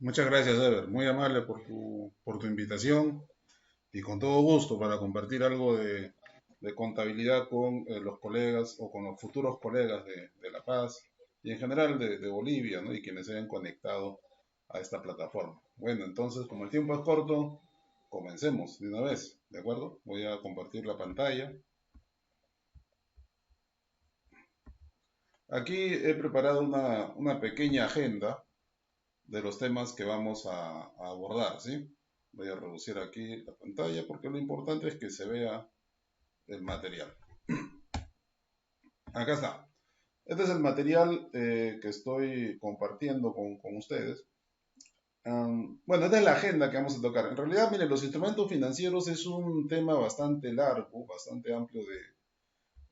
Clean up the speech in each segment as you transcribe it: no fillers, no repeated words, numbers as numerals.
Muchas gracias, Ever. Muy amable por tu invitación y con todo gusto para compartir algo de contabilidad con los colegas o con los futuros colegas de La Paz y en general de Bolivia, ¿no? Y quienes se hayan conectado a esta plataforma. Bueno, entonces, como el tiempo es corto, comencemos de una vez, ¿de acuerdo? Voy a compartir la pantalla. Aquí he preparado una pequeña agenda de los temas que vamos a abordar, ¿sí? Voy a reducir aquí la pantalla porque lo importante es que se vea el material. Acá está. Este es el material que estoy compartiendo con ustedes. Bueno, esta es la agenda que vamos a tocar. En realidad, miren, los instrumentos financieros es un tema bastante largo, bastante amplio,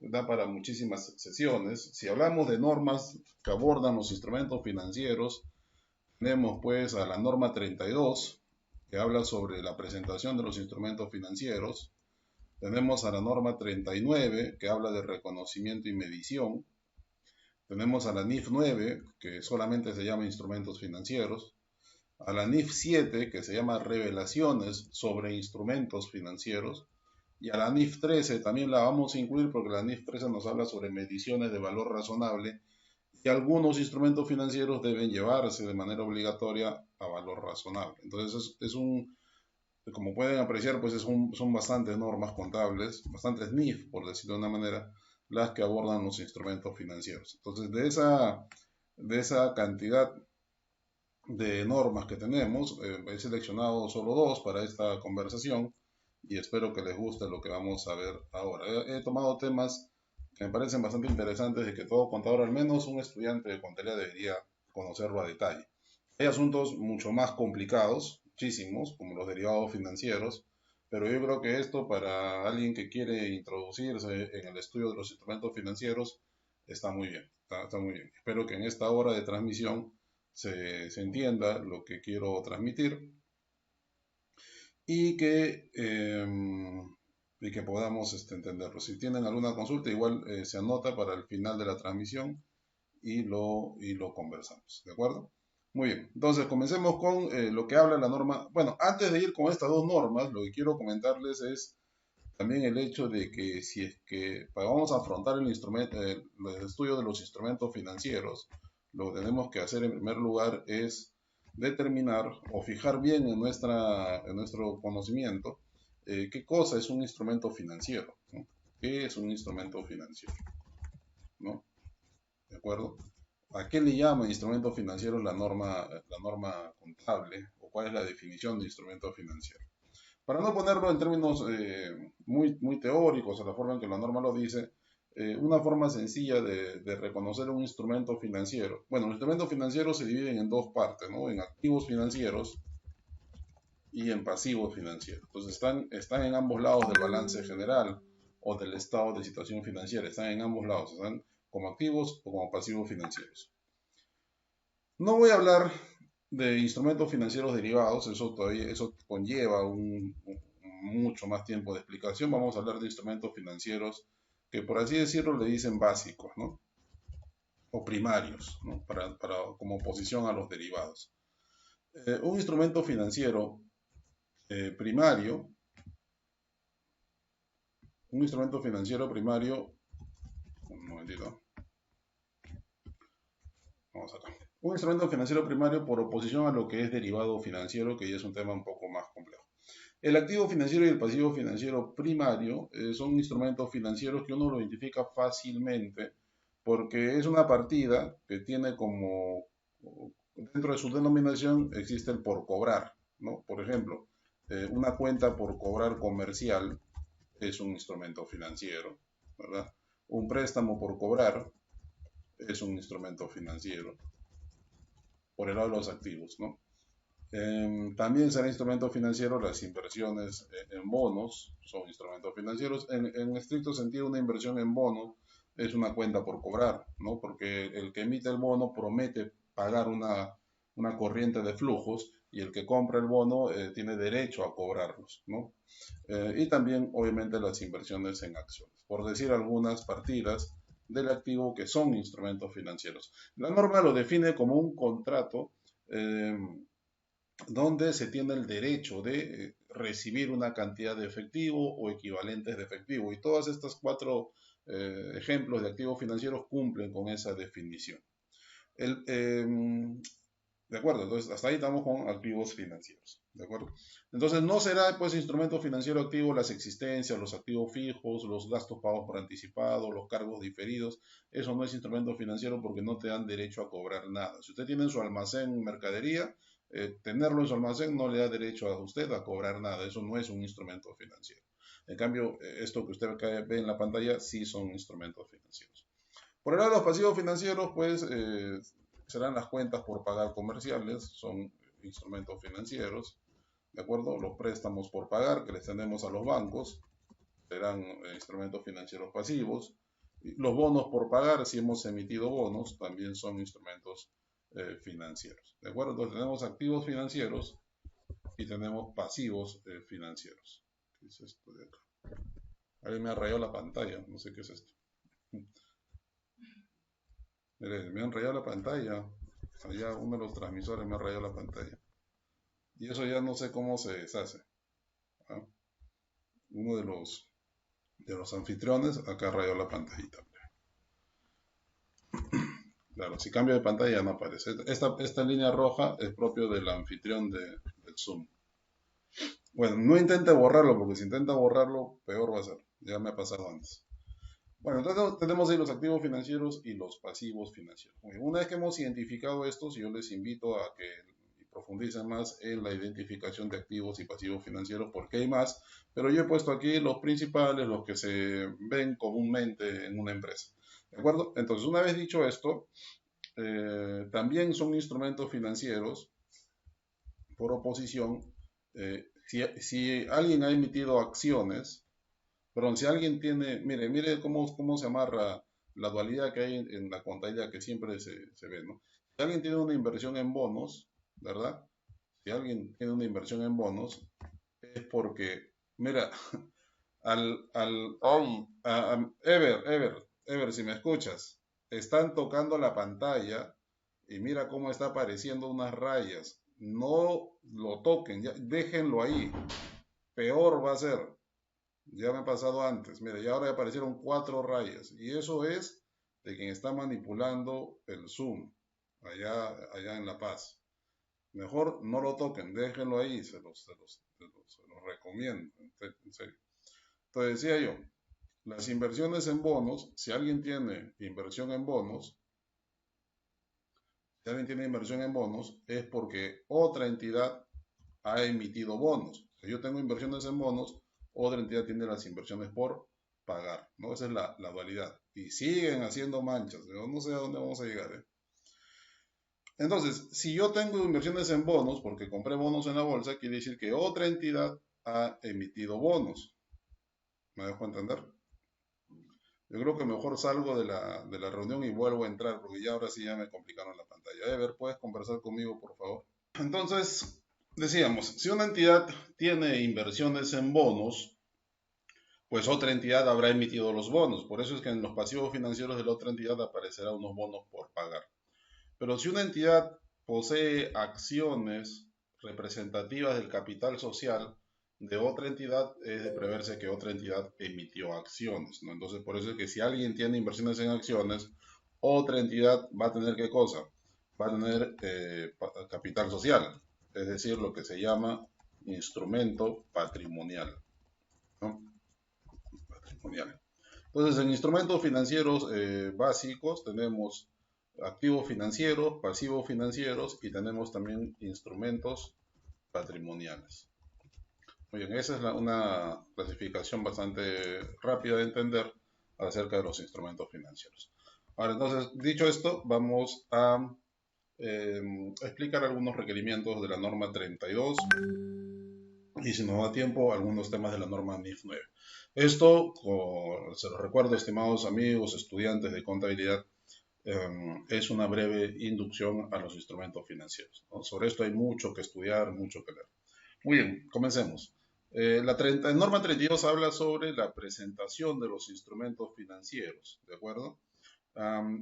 da para muchísimas sesiones. Si hablamos de normas que abordan los instrumentos financieros, tenemos pues a la norma 32, que habla sobre la presentación de los instrumentos financieros. Tenemos a la norma 39, que habla de reconocimiento y medición. Tenemos a la NIF 9, que solamente se llama instrumentos financieros. A la NIF 7, que se llama revelaciones sobre instrumentos financieros. Y a la NIF 13 también la vamos a incluir porque la NIF 13 nos habla sobre mediciones de valor razonable y algunos instrumentos financieros deben llevarse de manera obligatoria a valor razonable. Entonces como pueden apreciar, pues son bastantes normas contables, bastantes NIF, por decirlo de una manera, las que abordan los instrumentos financieros. Entonces, de esa cantidad de normas que tenemos, he seleccionado solo dos para esta conversación y espero que les guste lo que vamos a ver ahora. He tomado temas que me parecen bastante interesantes y que todo contador, al menos un estudiante de contabilidad, debería conocerlo a detalle. Hay asuntos mucho más complicados, muchísimos, como los derivados financieros, pero yo creo que esto para alguien que quiere introducirse en el estudio de los instrumentos financieros está muy bien, está muy bien. Espero que en esta hora de transmisión se entienda lo que quiero transmitir y que podamos entenderlo. Si tienen alguna consulta, igual se anota para el final de la transmisión y lo conversamos, ¿de acuerdo? Muy bien, entonces comencemos con lo que habla la norma. Bueno, antes de ir con estas dos normas, lo que quiero comentarles es también el hecho de que si es que vamos a afrontar el estudio de los instrumentos financieros, lo que tenemos que hacer en primer lugar es determinar o fijar bien en nuestro conocimiento qué cosa es un instrumento financiero, ¿no? ¿Qué es un instrumento financiero? ¿No? ¿De acuerdo? ¿A qué le llama instrumento financiero la norma contable? ¿O cuál es la definición de instrumento financiero? Para no ponerlo en términos muy teóricos, a la forma en que la norma lo dice, una forma sencilla de reconocer un instrumento financiero. Bueno, los instrumentos financieros se dividen en dos partes, ¿no? En activos financieros y en pasivos financieros. Entonces están en ambos lados del balance general o del estado de situación financiera. Están en ambos lados, están como activos o como pasivos financieros. No voy a hablar de instrumentos financieros derivados, eso conlleva mucho más tiempo de explicación. Vamos a hablar de instrumentos financieros que, por así decirlo, le dicen básicos, ¿no? O primarios, ¿no? Como oposición a los derivados. Un instrumento financiero primario, un instrumento financiero primario, un momentito, vamos acá. Un instrumento financiero primario por oposición a lo que es derivado financiero, que ya es un tema un poco más complejo. El activo financiero y el pasivo financiero primario son instrumentos financieros que uno lo identifica fácilmente porque es una partida que tiene dentro de su denominación existe el por cobrar, ¿no? Por ejemplo, una cuenta por cobrar comercial es un instrumento financiero, ¿verdad? Un préstamo por cobrar es un instrumento financiero por el lado de los activos, ¿no? También será instrumento financiero las inversiones en bonos, son instrumentos financieros. En estricto sentido, una inversión en bono es una cuenta por cobrar, ¿no? Porque el que emite el bono promete pagar una corriente de flujos y el que compra el bono tiene derecho a cobrarlos, ¿no? Y también, obviamente, las inversiones en acciones, por decir algunas partidas del activo que son instrumentos financieros. La norma lo define como un contrato. donde se tiene el derecho de recibir una cantidad de efectivo o equivalentes de efectivo. Y todas estas cuatro ejemplos de activos financieros cumplen con esa definición. ¿De acuerdo? Entonces, hasta ahí estamos con activos financieros. ¿De acuerdo? Entonces, no será, pues, instrumento financiero activo las existencias, los activos fijos, los gastos pagos por anticipado, los cargos diferidos. Eso no es instrumento financiero porque no te dan derecho a cobrar nada. Si usted tiene en su almacén mercadería, tenerlo en su almacén no le da derecho a usted a cobrar nada. Eso no es un instrumento financiero. En cambio, esto que usted ve en la pantalla sí son instrumentos financieros. Por el lado de los pasivos financieros, pues serán las cuentas por pagar comerciales, son instrumentos financieros, ¿de acuerdo? Los préstamos por pagar que les tenemos a los bancos serán instrumentos financieros pasivos. Los bonos por pagar, si hemos emitido bonos, también son instrumentos financieros, ¿de acuerdo? Entonces tenemos activos financieros y tenemos pasivos financieros. ¿Qué es esto de acá? Alguien me ha rayado la pantalla, no sé qué es esto. Mire, me han rayado la pantalla. Allá uno de los transmisores me ha rayado la pantalla. Y eso ya no sé cómo se deshace. ¿Ah? Uno de los anfitriones acá rayó la pantallita. Claro, si cambio de pantalla no aparece. Esta línea roja es propio del anfitrión del Zoom. Bueno, no intente borrarlo, porque si intenta borrarlo, peor va a ser. Ya me ha pasado antes. Bueno, entonces tenemos ahí los activos financieros y los pasivos financieros. Una vez que hemos identificado estos, yo les invito a que profundicen más en la identificación de activos y pasivos financieros, porque hay más, pero yo he puesto aquí los principales, los que se ven comúnmente en una empresa. ¿De acuerdo? Entonces, una vez dicho esto, también son instrumentos financieros, por oposición, si alguien ha emitido acciones, perdón, si alguien tiene, mire cómo se amarra la dualidad que hay en la contabilidad que siempre se ve, ¿no? Si alguien tiene una inversión en bonos, ¿verdad? Si alguien tiene una inversión en bonos, es porque, mira, Ever, si me escuchas, están tocando la pantalla y mira cómo está apareciendo unas rayas. No lo toquen, ya, déjenlo ahí. Peor va a ser. Ya me ha pasado antes. Mira, ya ahora aparecieron 4 rayas. Y eso es de quien está manipulando el Zoom allá en La Paz. Mejor no lo toquen, déjenlo ahí, se los recomiendo, en serio. Entonces decía yo, las inversiones en bonos, si alguien tiene inversión en bonos, es porque otra entidad ha emitido bonos. Si yo tengo inversiones en bonos, otra entidad tiene las inversiones por pagar, ¿no? Esa es la dualidad. Y siguen haciendo manchas, yo no sé a dónde vamos a llegar, ¿eh? Entonces, si yo tengo inversiones en bonos, porque compré bonos en la bolsa, quiere decir que otra entidad ha emitido bonos. ¿Me dejo entender? Yo creo que mejor salgo de la reunión y vuelvo a entrar, porque ya ahora sí ya me complicaron la pantalla. Ever, ¿puedes conversar conmigo, por favor? Entonces, decíamos, si una entidad tiene inversiones en bonos, pues otra entidad habrá emitido los bonos. Por eso es que en los pasivos financieros de la otra entidad aparecerá unos bonos por pagar. Pero si una entidad posee acciones representativas del capital social de otra entidad, es de preverse que otra entidad emitió acciones, ¿no? Entonces, por eso es que si alguien tiene inversiones en acciones, otra entidad va a tener ¿qué cosa? Va a tener capital social, es decir, lo que se llama instrumento patrimonial, ¿no? Patrimonial. Entonces, en instrumentos financieros básicos tenemos activos financieros, pasivos financieros y tenemos también instrumentos patrimoniales. Muy bien, esa es una clasificación bastante rápida de entender acerca de los instrumentos financieros. Ahora, entonces, dicho esto, vamos a explicar algunos requerimientos de la norma 32 y si nos da tiempo, algunos temas de la norma NIF 9. Esto, se los recuerdo, estimados amigos, estudiantes de contabilidad, es una breve inducción a los instrumentos financieros, ¿no? Sobre esto hay mucho que estudiar, mucho que leer. Muy bien, comencemos. La norma 32 habla sobre la presentación de los instrumentos financieros, ¿de acuerdo?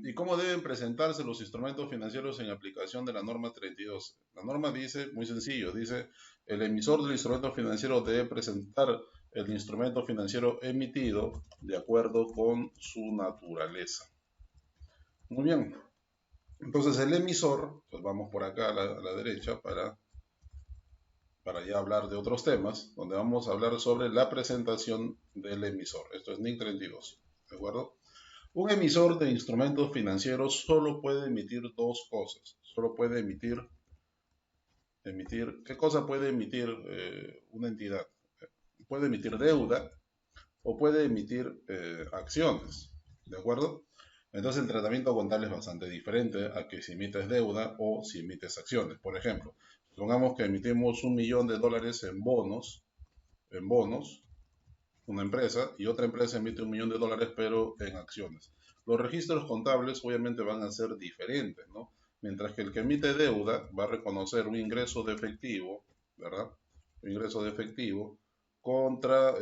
¿Y cómo deben presentarse los instrumentos financieros en aplicación de la norma 32? La norma dice, muy sencillo, dice, el emisor del instrumento financiero debe presentar el instrumento financiero emitido de acuerdo con su naturaleza. Muy bien, entonces el emisor, pues vamos por acá a la derecha para ya hablar de otros temas, donde vamos a hablar sobre la presentación del emisor. Esto es NIC 32, ¿de acuerdo? Un emisor de instrumentos financieros solo puede emitir dos cosas. Solo puede ¿qué cosa puede emitir una entidad? Puede emitir deuda o puede emitir acciones, ¿de acuerdo? Entonces el tratamiento contable es bastante diferente a que si emites deuda o si emites acciones. Por ejemplo, supongamos que emitimos $1.000.000 en bonos, una empresa, y otra empresa emite $1.000.000, pero en acciones. Los registros contables obviamente van a ser diferentes, ¿no? Mientras que el que emite deuda va a reconocer un ingreso de efectivo, ¿verdad? Un ingreso de efectivo contra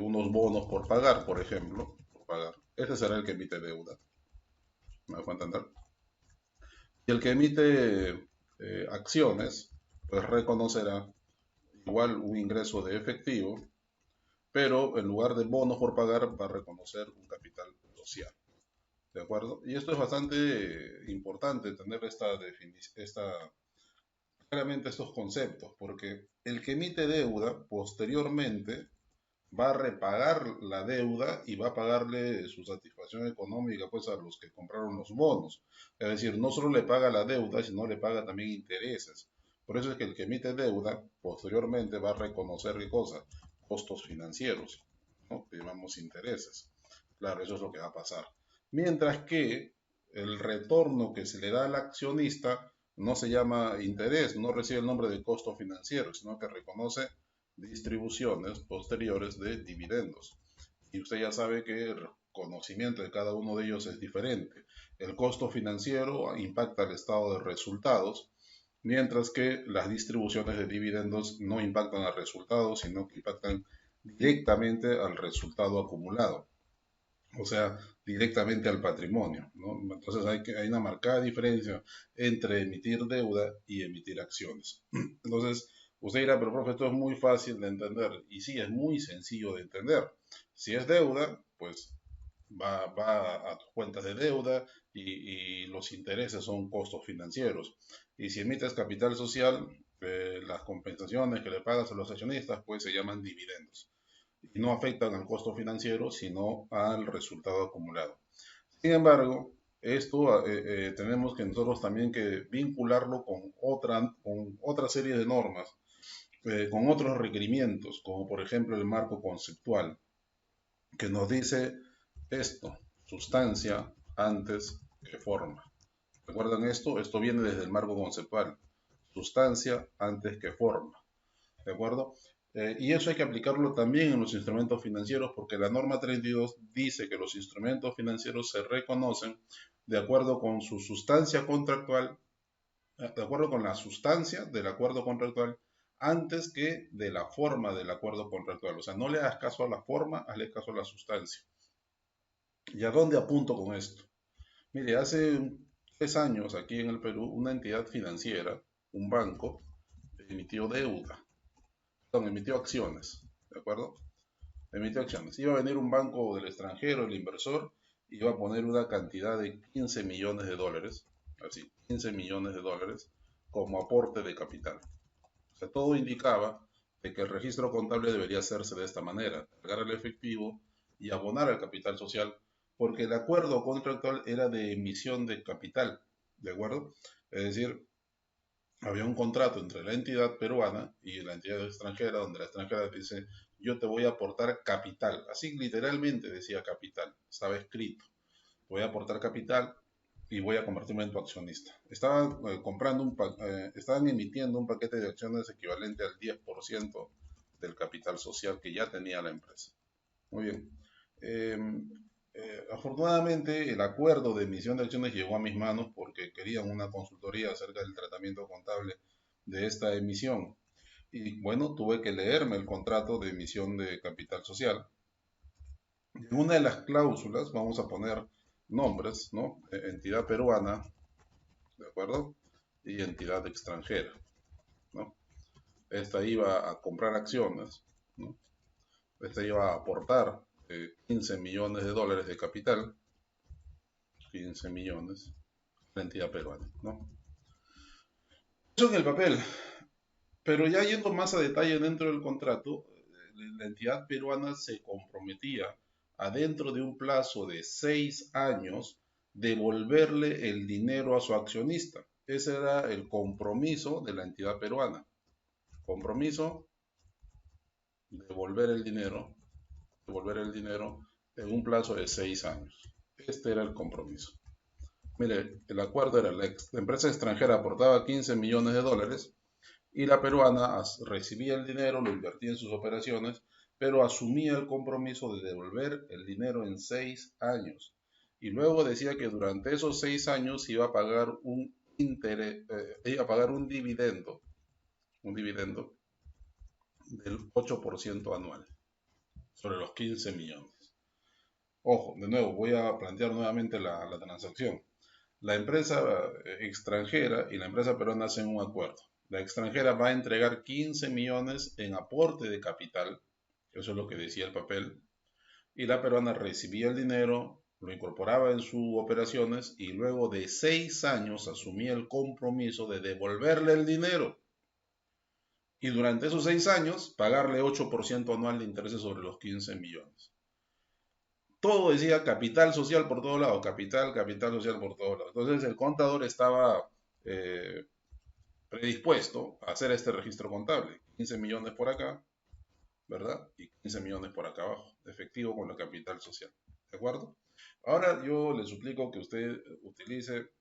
unos bonos por pagar, por ejemplo, por pagar. Ese será el que emite deuda. ¿Me dejo entender? Y el que emite acciones, pues reconocerá igual un ingreso de efectivo, pero en lugar de bonos por pagar va a reconocer un capital social. ¿De acuerdo? Y esto es bastante importante tener claramente estos conceptos, porque el que emite deuda posteriormente va a repagar la deuda y va a pagarle su satisfacción económica pues a los que compraron los bonos. Es decir, no solo le paga la deuda, sino le paga también intereses. Por eso es que el que emite deuda posteriormente va a reconocer qué cosa, costos financieros, ¿no? Que llamamos intereses. Claro, eso es lo que va a pasar. Mientras que el retorno que se le da al accionista no se llama interés, no recibe el nombre de costo financiero, sino que reconoce distribuciones posteriores de dividendos. Y usted ya sabe que el conocimiento de cada uno de ellos es diferente. El costo financiero impacta el estado de resultados, mientras que las distribuciones de dividendos no impactan al resultado, sino que impactan directamente al resultado acumulado, o sea, directamente al patrimonio, ¿no? Entonces hay una marcada diferencia entre emitir deuda y emitir acciones. Entonces, usted dirá, pero profe, esto es muy fácil de entender. Y sí, es muy sencillo de entender. Si es deuda, pues va a tus cuentas de deuda y los intereses son costos financieros. Y si emites capital social, las compensaciones que le pagas a los accionistas, pues se llaman dividendos y no afectan al costo financiero, sino al resultado acumulado. Sin embargo, esto tenemos que nosotros también que vincularlo con otra serie de normas, con otros requerimientos, como por ejemplo el marco conceptual, que nos dice esto, sustancia antes que forma. ¿Recuerdan esto? Esto viene desde el marco conceptual, sustancia antes que forma. ¿De acuerdo? Y eso hay que aplicarlo también en los instrumentos financieros porque la norma 32 dice que los instrumentos financieros se reconocen de acuerdo con su sustancia contractual, de acuerdo con la sustancia del acuerdo contractual antes que de la forma del acuerdo contractual. O sea, no le hagas caso a la forma, hazle caso a la sustancia. ¿Y a dónde apunto con esto? Mire, hace 3 años aquí en el Perú, una entidad financiera, un banco, emitió deuda, perdón, emitió acciones, ¿de acuerdo? Emitió acciones. Iba a venir un banco del extranjero, el inversor, iba a poner una cantidad de $15 millones, así, $15 millones como aporte de capital. O sea, todo indicaba de que el registro contable debería hacerse de esta manera, cargar el efectivo y abonar al capital social, porque el acuerdo contractual era de emisión de capital, ¿de acuerdo? Es decir, había un contrato entre la entidad peruana y la entidad extranjera, donde la extranjera dice, yo te voy a aportar capital. Así literalmente decía capital, estaba escrito. Voy a aportar capital y voy a convertirme en tu accionista. Estaban emitiendo un paquete de acciones equivalente al 10% del capital social que ya tenía la empresa. Muy bien. Eh, Afortunadamente, el acuerdo de emisión de acciones llegó a mis manos porque querían una consultoría acerca del tratamiento contable de esta emisión. Y bueno, tuve que leerme el contrato de emisión de capital social. En una de las cláusulas, vamos a poner nombres, ¿no? Entidad peruana, ¿de acuerdo? Y entidad extranjera, ¿no? Esta iba a comprar acciones, ¿no? Esta iba a aportar 15 millones de dólares de capital, 15 millones, la entidad peruana, ¿no? Eso en el papel, pero ya yendo más a detalle dentro del contrato, la entidad peruana se comprometía a dentro de un plazo de 6 años devolverle el dinero a su accionista. Ese era el compromiso de la entidad peruana. Compromiso, devolver el dinero en un plazo de 6 años. Este era el compromiso. Mire, el acuerdo era la empresa extranjera aportaba 15 millones de dólares y la peruana recibía el dinero, lo invertía en sus operaciones, pero asumía el compromiso de devolver el dinero en 6 años. Y luego decía que durante esos 6 años iba a pagar un interés, iba a pagar un dividendo del 8% anual sobre los 15 millones. Ojo, de nuevo, voy a plantear nuevamente la transacción. La empresa extranjera y la empresa peruana hacen un acuerdo. La extranjera va a entregar 15 millones en aporte de capital, eso es lo que decía el papel, y la peruana recibía el dinero, lo incorporaba en sus operaciones y luego de 6 años asumía el compromiso de devolverle el dinero. Y durante esos 6 años pagarle 8% anual de intereses sobre los 15 millones. Todo decía capital social por todos lados, capital social por todos lados. Entonces el contador estaba eh, predispuesto a hacer este registro contable. 15 millones por acá, ¿verdad? Y 15 millones por acá abajo, de efectivo con la capital social. ¿De acuerdo? Ahora yo le suplico que usted utilice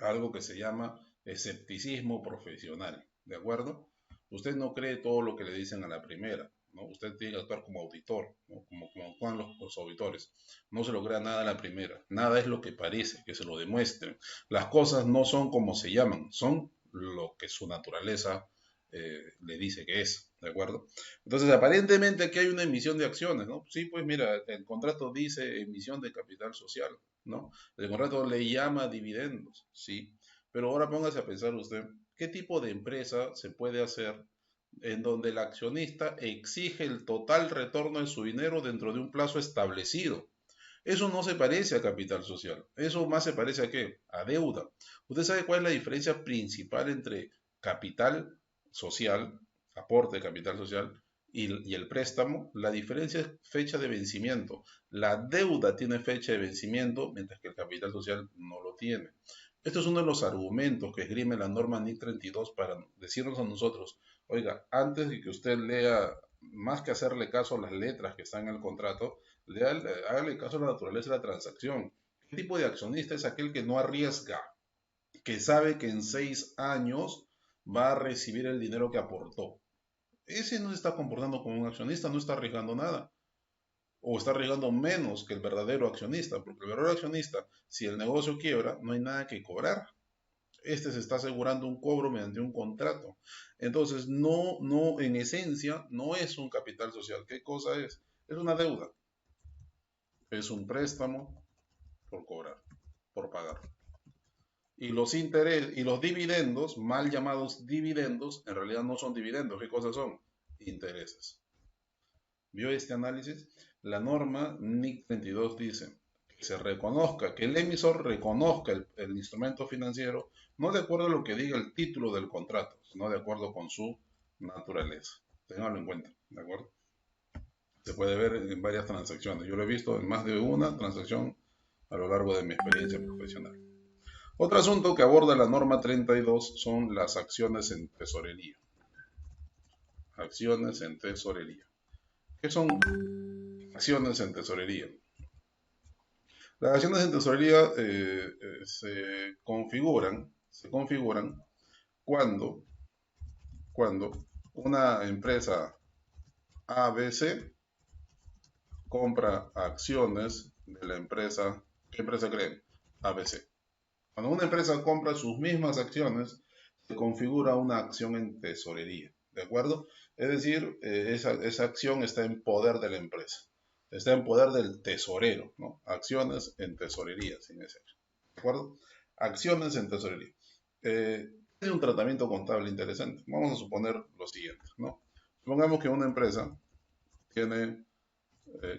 algo que se llama escepticismo profesional. ¿De acuerdo? Usted no cree todo lo que le dicen a la primera. ¿No? Usted tiene que actuar como auditor, ¿no? como actúan los auditores. No se lo crea nada a la primera. Nada es lo que parece, que se lo demuestren. Las cosas no son como se llaman, son lo que su naturaleza le dice que es. ¿De acuerdo? Entonces, aparentemente aquí hay una emisión de acciones, ¿no? Sí, pues mira, el contrato dice emisión de capital social, ¿no? El contrato le llama dividendos, ¿sí? Pero ahora póngase a pensar usted, ¿qué tipo de empresa se puede hacer en donde el accionista exige el total retorno de su dinero dentro de un plazo establecido? Eso no se parece a capital social. Eso más se parece a qué? A deuda. ¿Usted sabe cuál es la diferencia principal entre capital social, aporte de capital social, y el préstamo? La diferencia es fecha de vencimiento. La deuda tiene fecha de vencimiento, mientras que el capital social no lo tiene. Esto es uno de los argumentos que esgrime la norma NIC 32 para decirnos a nosotros, oiga, antes de que usted lea, más que hacerle caso a las letras que están en el contrato, hágale caso a la naturaleza de la transacción. ¿Qué tipo de accionista es aquel que no arriesga, que sabe que en 6 años va a recibir el dinero que aportó? Ese no se está comportando como un accionista, no está arriesgando nada. O está arriesgando menos que el verdadero accionista, porque el verdadero accionista, si el negocio quiebra, no hay nada que cobrar. Este se está asegurando un cobro mediante un contrato. Entonces, no, en esencia, no es un capital social. ¿Qué cosa es? Es una deuda. Es un préstamo por cobrar, por pagar. Y los intereses y los dividendos, mal llamados dividendos, en realidad no son dividendos. ¿Qué cosas son? Intereses. ¿Vio este análisis? La norma NIC 32 dice que se reconozca, que el emisor reconozca el instrumento financiero, no de acuerdo a lo que diga el título del contrato, sino de acuerdo con su naturaleza. Ténganlo en cuenta, ¿de acuerdo? Se puede ver en varias transacciones. Yo lo he visto en más de una transacción a lo largo de mi experiencia profesional. Otro asunto que aborda la norma 32 son las acciones en tesorería. Acciones en tesorería. ¿Qué son acciones en tesorería? Las acciones en tesorería se configuran cuando, cuando una empresa ABC compra acciones de la empresa. ¿Qué empresa creen? ABC. Cuando una empresa compra sus mismas acciones, se configura una acción en tesorería, ¿de acuerdo? Es decir, esa acción está en poder de la empresa. está en poder del tesorero, ¿no? Acciones en tesorería, sin ese. ¿De acuerdo? Acciones en tesorería. Tiene un tratamiento contable interesante. Vamos a suponer lo siguiente, ¿no? Supongamos que una empresa tiene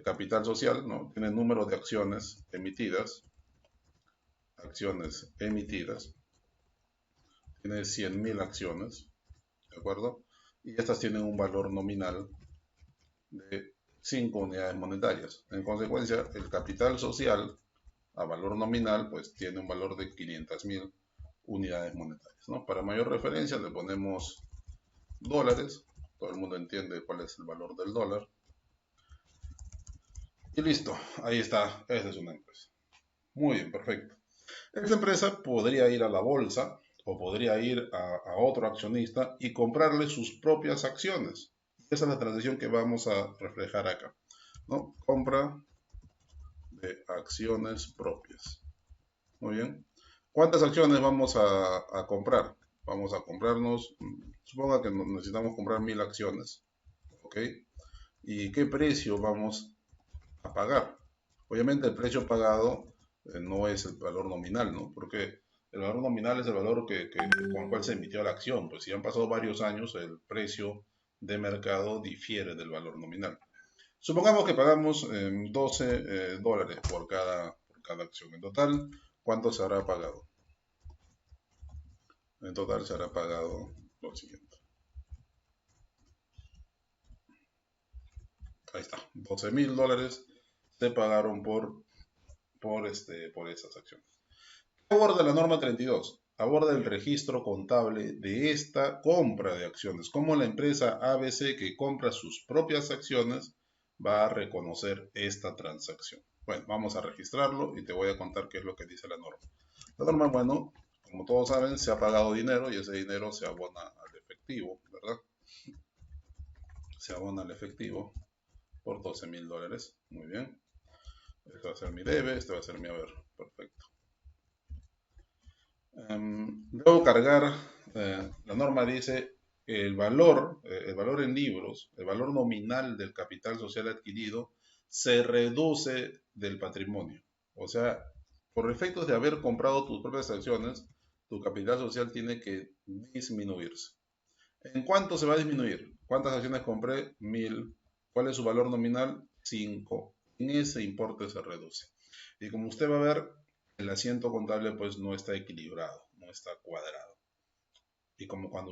capital social, ¿no? Tiene número de acciones emitidas, tiene 100.000 acciones, ¿de acuerdo? Y estas tienen un valor nominal de 5 unidades monetarias. En consecuencia, el capital social a valor nominal, pues tiene un valor de 500.000 unidades monetarias, ¿no? Para mayor referencia le ponemos dólares, todo el mundo entiende cuál es el valor del dólar. Y listo, ahí está, esta es una empresa. Muy bien, perfecto. Esta empresa podría ir a la bolsa o podría ir a otro accionista y comprarle sus propias acciones. Esa es la transacción que vamos a reflejar acá, ¿no? Compra de acciones propias. Muy bien. ¿Cuántas acciones vamos a comprar? Vamos a comprarnos, suponga que necesitamos comprar 1.000 acciones, ¿ok? ¿Y qué precio vamos a pagar? Obviamente el precio pagado no es el valor nominal, ¿no? Porque el valor nominal es el valor con el cual se emitió la acción. Pues si han pasado varios años, el precio de mercado difiere del valor nominal. Supongamos que pagamos 12 dólares por cada acción. En total, ¿cuánto se habrá pagado? En total se habrá pagado lo siguiente. Ahí está. 12.000 dólares se pagaron por esas acciones. ¿Qué aborda la norma 32? Aborda el registro contable de esta compra de acciones. Cómo la empresa ABC que compra sus propias acciones va a reconocer esta transacción. Bueno, vamos a registrarlo y te voy a contar qué es lo que dice la norma. La norma, bueno, como todos saben, se ha pagado dinero y ese dinero se abona al efectivo, ¿verdad? Se abona al efectivo por 12.000 dólares. Muy bien. Este va a ser mi debe, este va a ser mi haber. Perfecto. Debo cargar, la norma dice el valor en libros, el valor nominal del capital social adquirido se reduce del patrimonio. O sea, por efectos de haber comprado tus propias acciones, tu capital social tiene que disminuirse. ¿En cuánto se va a disminuir? ¿Cuántas acciones compré? 1.000. ¿Cuál es su valor nominal? 5. En ese importe se reduce. Y como usted va a ver, el asiento contable pues no está equilibrado, no está cuadrado. Y como cuando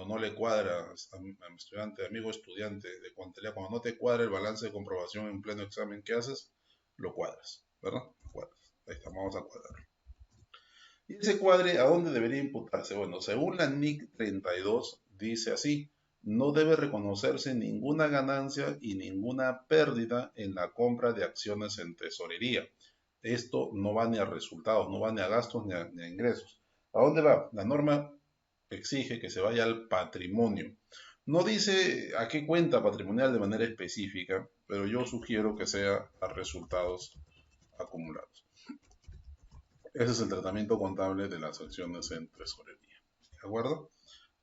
no le cuadra a mi estudiante, amigo estudiante de contabilidad, cuando no te cuadra el balance de comprobación en pleno examen, ¿qué haces? Lo cuadras, ¿verdad? Lo cuadras. Ahí está, vamos a cuadrar. ¿Y ese cuadre a dónde debería imputarse? Bueno, según la NIC 32 dice así, no debe reconocerse ninguna ganancia y ninguna pérdida en la compra de acciones en tesorería. Esto no va ni a resultados, no va ni a gastos ni a ingresos. ¿A dónde va? La norma exige que se vaya al patrimonio. No dice a qué cuenta patrimonial de manera específica, pero yo sugiero que sea a resultados acumulados. Ese es el tratamiento contable de las acciones en tesorería. ¿De acuerdo?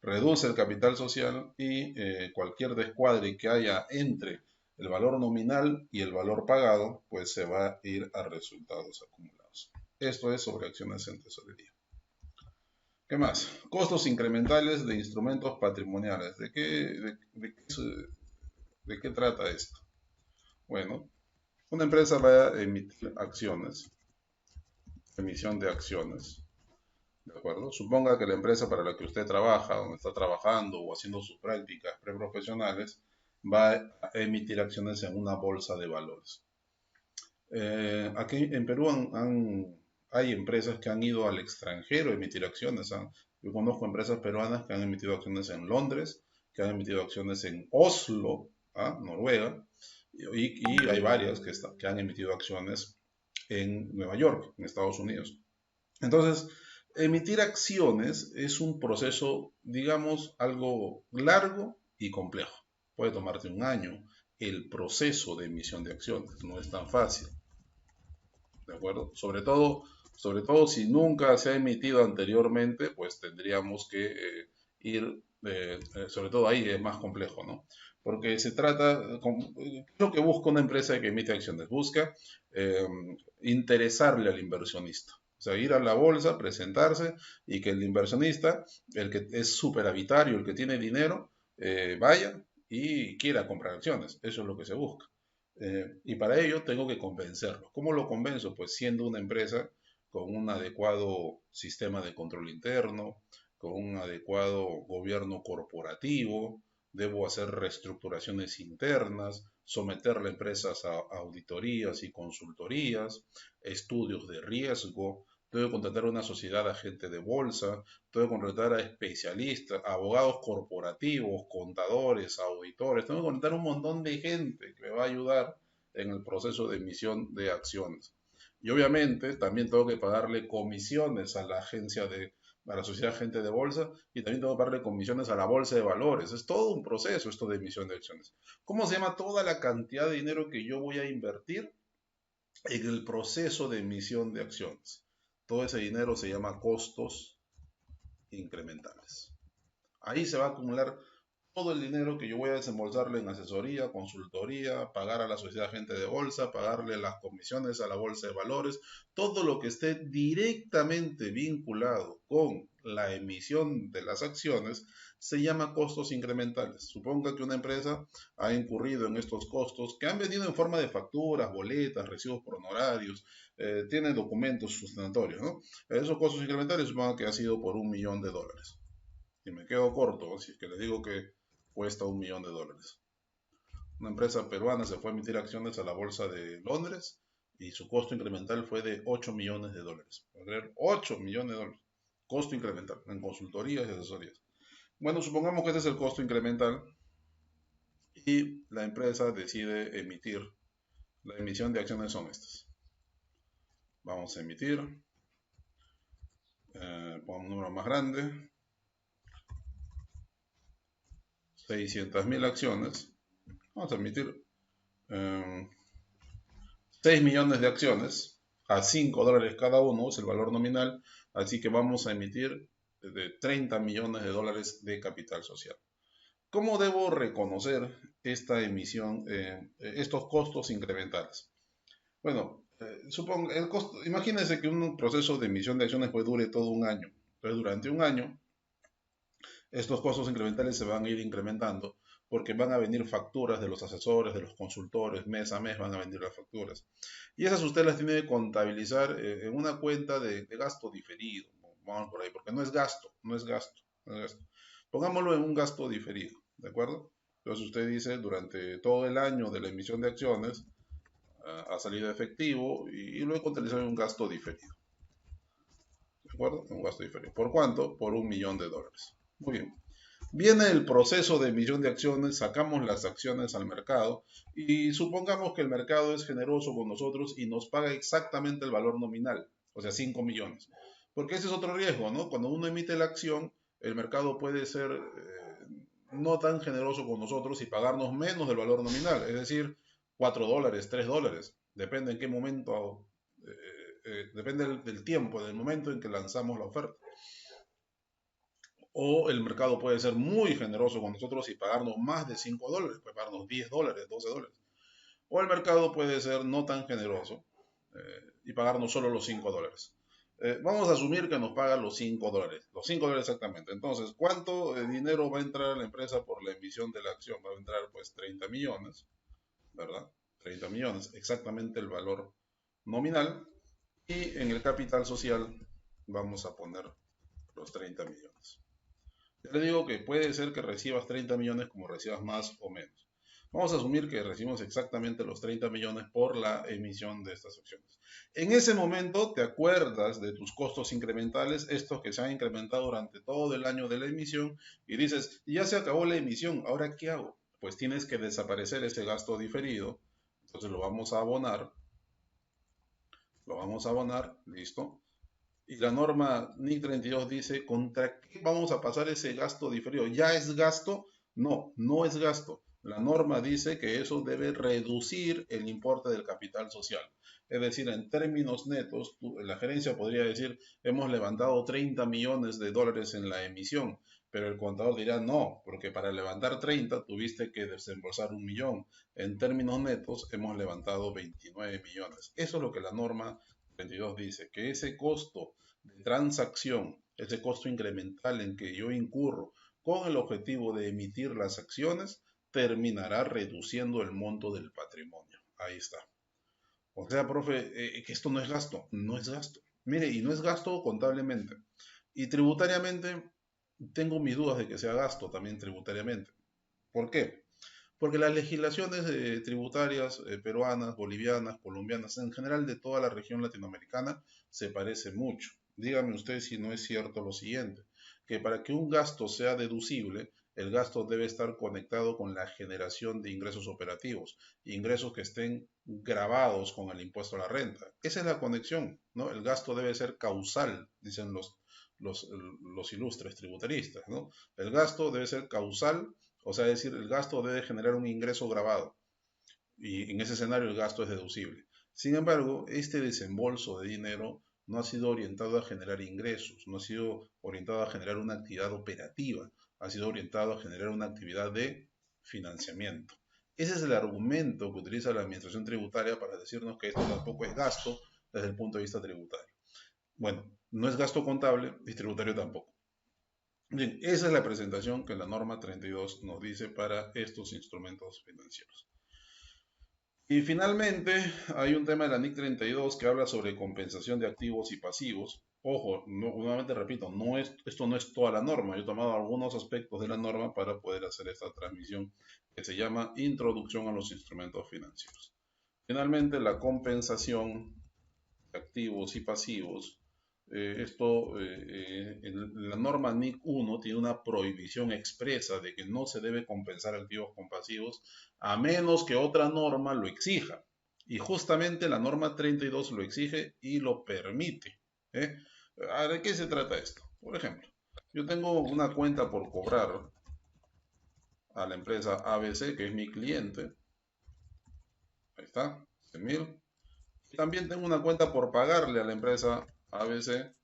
Reduce el capital social y cualquier descuadre que haya entre el valor nominal y el valor pagado, pues se va a ir a resultados acumulados. Esto es sobre acciones en tesorería. ¿Qué más? Costos incrementales de instrumentos patrimoniales. ¿De qué trata esto? Bueno, una empresa va a emitir acciones, emisión de acciones, ¿de acuerdo? Suponga que la empresa para la que usted trabaja, donde está trabajando o haciendo sus prácticas preprofesionales, va a emitir acciones en una bolsa de valores. Aquí en Perú hay empresas que han ido al extranjero a emitir acciones. Yo conozco empresas peruanas que han emitido acciones en Londres, que han emitido acciones en Oslo, Noruega, y hay varias que han emitido acciones en Nueva York, en Estados Unidos. Entonces, emitir acciones es un proceso, digamos, algo largo y complejo. Puede tomarte un año. El proceso de emisión de acciones no es tan fácil. ¿De acuerdo? Sobre todo si nunca se ha emitido anteriormente, pues tendríamos que ir, sobre todo ahí es más complejo, ¿no? porque se trata, lo que busca una empresa que emite acciones, busca eh, interesarle al inversionista. O sea, ir a la bolsa, presentarse y que el inversionista, el que es superavitario, el que tiene dinero, vaya y quiera comprar acciones. Eso es lo que se busca. Y para ello tengo que convencerlo. ¿Cómo lo convenzo? Pues siendo una empresa con un adecuado sistema de control interno, con un adecuado gobierno corporativo, debo hacer reestructuraciones internas, someter la empresas a auditorías y consultorías, estudios de riesgo, tengo que contratar a una sociedad de agente de bolsa, tengo que contratar a especialistas, abogados corporativos, contadores, auditores, tengo que contratar un montón de gente que me va a ayudar en el proceso de emisión de acciones. Y obviamente también tengo que pagarle comisiones a la agencia a la sociedad agente de bolsa y también tengo que pagarle comisiones a la bolsa de valores. Es todo un proceso esto de emisión de acciones. ¿Cómo se llama toda la cantidad de dinero que yo voy a invertir en el proceso de emisión de acciones? Todo ese dinero se llama costos incrementales. Ahí se va a acumular todo el dinero que yo voy a desembolsarle en asesoría, consultoría, pagar a la sociedad agente de bolsa, pagarle las comisiones a la bolsa de valores, todo lo que esté directamente vinculado con la emisión de las acciones se llama costos incrementales. Suponga que una empresa ha incurrido en estos costos que han venido en forma de facturas, boletas, recibos por honorarios, tiene documentos sustentatorios, ¿no? Esos costos incrementales suponga que ha sido por $1.000.000. Y me quedo corto si es que le digo que cuesta $1.000.000. Una empresa peruana se fue a emitir acciones a la bolsa de Londres y su costo incremental fue de $8 millones. ¿Pueden creer? $8 millones. Costo incremental en consultorías y asesorías. Bueno, supongamos que ese es el costo incremental y la empresa decide emitir. La emisión de acciones son estas. Vamos a emitir, pongamos un número más grande, 600.000 acciones. Vamos a emitir 6 millones de acciones a $5 cada uno, es el valor nominal, así que vamos a emitir de $30 millones de capital social. ¿Cómo debo reconocer esta emisión, estos costos incrementales? Bueno, imagínense que un proceso de emisión de acciones pues dure todo un año. Entonces, durante un año estos costos incrementales se van a ir incrementando porque van a venir facturas de los asesores, de los consultores, mes a mes van a venir las facturas. Y esas usted las tiene que contabilizar en una cuenta de gasto diferido, vamos por ahí, porque no es gasto, no es gasto, no es gasto. Pongámoslo en un gasto diferido, ¿de acuerdo? Entonces usted dice, durante todo el año de la emisión de acciones ha salido efectivo y lo he contabilizado en un gasto diferido, ¿de acuerdo? Un gasto diferido. ¿Por cuánto? Por $1.000.000. Muy bien. Viene el proceso de emisión de acciones, sacamos las acciones al mercado y supongamos que el mercado es generoso con nosotros y nos paga exactamente el valor nominal, o sea, 5 millones. Porque ese es otro riesgo, ¿no? Cuando uno emite la acción, el mercado puede ser no tan generoso con nosotros y pagarnos menos del valor nominal, es decir, $4, $3, depende en qué momento, depende del tiempo, del momento en que lanzamos la oferta. O el mercado puede ser muy generoso con nosotros y pagarnos más de $5, puede pagarnos $10, $12. O el mercado puede ser no tan generoso y pagarnos solo los $5. Vamos a asumir que nos paga los $5 exactamente. Entonces, ¿cuánto dinero va a entrar a la empresa por la emisión de la acción? Va a entrar pues 30 millones, ¿verdad? 30 millones, exactamente el valor nominal. Y en el capital social vamos a poner los 30 millones. Ya le digo que puede ser que recibas 30 millones como recibas más o menos. Vamos a asumir que recibimos exactamente los 30 millones por la emisión de estas acciones. En ese momento te acuerdas de tus costos incrementales, estos que se han incrementado durante todo el año de la emisión, y dices, ya se acabó la emisión, ¿ahora qué hago? Pues tienes que desaparecer ese gasto diferido, entonces lo vamos a abonar, listo. Y la norma NIC 32 dice, ¿contra qué vamos a pasar ese gasto diferido? ¿Ya es gasto? No, no es gasto. La norma dice que eso debe reducir el importe del capital social. Es decir, en términos netos, la gerencia podría decir, hemos levantado $30 millones en la emisión. Pero el contador dirá no, porque para levantar 30 tuviste que desembolsar 1 millón. En términos netos hemos levantado 29 millones. Eso es lo que la norma 32 dice, que ese costo de transacción, ese costo incremental en que yo incurro con el objetivo de emitir las acciones, terminará reduciendo el monto del patrimonio. Ahí está. O sea, profe, que esto no es gasto, no es gasto. Mire, y no es gasto contablemente. Y tributariamente, tengo mis dudas de que sea gasto también tributariamente. ¿Por qué? Porque las legislaciones tributarias peruanas, bolivianas, colombianas, en general de toda la región latinoamericana, se parecen mucho. Dígame usted si no es cierto lo siguiente, que para que un gasto sea deducible, el gasto debe estar conectado con la generación de ingresos operativos, ingresos que estén grabados con el impuesto a la renta. Esa es la conexión, ¿no? El gasto debe ser causal, dicen los ilustres tributaristas, ¿no? El gasto debe ser causal, o sea, es decir, el gasto debe generar un ingreso grabado y en ese escenario el gasto es deducible. Sin embargo, este desembolso de dinero no ha sido orientado a generar ingresos, no ha sido orientado a generar una actividad operativa, ha sido orientado a generar una actividad de financiamiento. Ese es el argumento que utiliza la administración tributaria para decirnos que esto tampoco es gasto desde el punto de vista tributario. Bueno, no es gasto contable y tributario tampoco. Bien, esa es la presentación que la norma 32 nos dice para estos instrumentos financieros. Y finalmente, hay un tema de la NIC 32 que habla sobre compensación de activos y pasivos. Ojo, nuevamente repito, esto no es toda la norma. Yo he tomado algunos aspectos de la norma para poder hacer esta transmisión que se llama Introducción a los Instrumentos Financieros. Finalmente, la compensación de activos y pasivos. En la norma NIC 1 tiene una prohibición expresa de que no se debe compensar activos con pasivos a menos que otra norma lo exija. Y justamente la norma 32 lo exige y lo permite. ¿Eh? ¿De qué se trata esto? Por ejemplo, yo tengo una cuenta por cobrar a la empresa ABC, que es mi cliente. Ahí está, 100.000. Y también tengo una cuenta por pagarle a la empresa ABC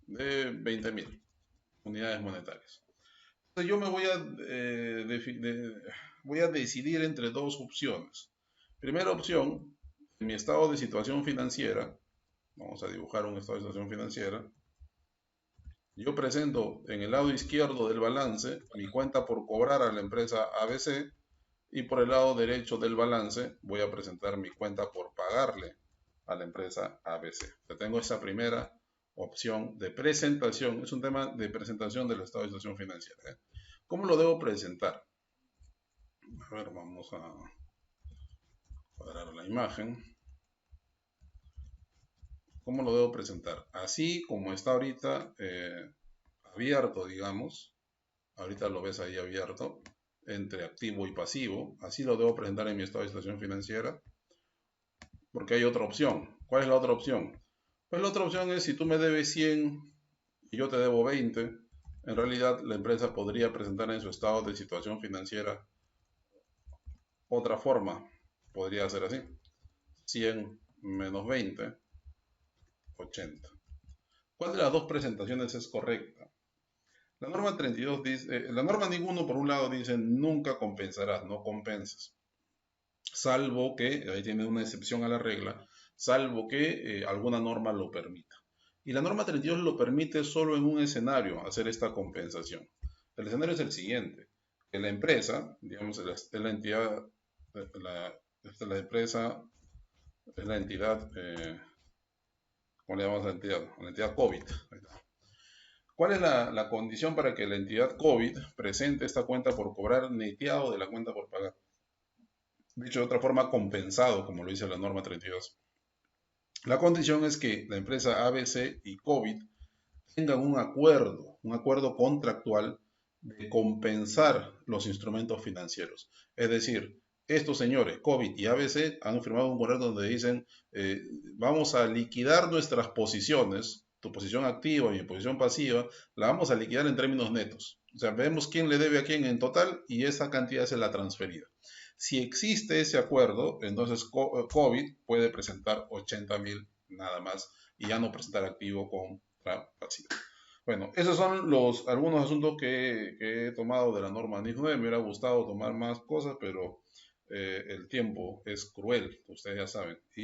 de 20.000 unidades monetarias. Entonces yo me voy a decidir entre dos opciones. Primera opción, en mi estado de situación financiera, vamos a dibujar un estado de situación financiera, yo presento en el lado izquierdo del balance mi cuenta por cobrar a la empresa ABC y por el lado derecho del balance voy a presentar mi cuenta por pagarle a la empresa ABC. Yo tengo esa primera opción de presentación, es un tema de presentación del estado de situación financiera. ¿Cómo lo debo presentar? A ver, vamos a cuadrar la imagen. ¿Cómo lo debo presentar? Así como está ahorita abierto, digamos. Ahorita lo ves ahí abierto entre activo y pasivo. Así lo debo presentar en mi estado de situación financiera. Porque hay otra opción. ¿Cuál es la otra opción? Pues la otra opción es si tú me debes 100 y yo te debo 20, en realidad la empresa podría presentar en su estado de situación financiera otra forma. Podría ser así. 100 menos 20, 80. ¿Cuál de las dos presentaciones es correcta? La norma 32 dice, la norma ninguno por un lado dice nunca compensarás, no compensas. Salvo que, ahí tiene una excepción a la regla, salvo que alguna norma lo permita. Y la norma 32 lo permite solo en un escenario hacer esta compensación. El escenario es el siguiente, que la empresa, digamos, es la entidad, la empresa es la entidad, ¿cómo le llamamos a la entidad? La entidad COVID. ¿Cuál es la condición para que la entidad COVID presente esta cuenta por cobrar neteado de la cuenta por pagar? Dicho de otra forma, compensado, como lo dice la norma 32. La condición es que la empresa ABC y COVID tengan un acuerdo contractual de compensar los instrumentos financieros. Es decir, estos señores, COVID y ABC, han firmado un contrato donde dicen, vamos a liquidar nuestras posiciones, tu posición activa y mi posición pasiva, la vamos a liquidar en términos netos. O sea, vemos quién le debe a quién en total y esa cantidad es la transferida. Si existe ese acuerdo, entonces COVID puede presentar 80.000 nada más y ya no presentar activo contra pasivo. Bueno, esos son algunos asuntos que he tomado de la norma NIS 9. Me hubiera gustado tomar más cosas, pero el tiempo es cruel, ustedes ya saben.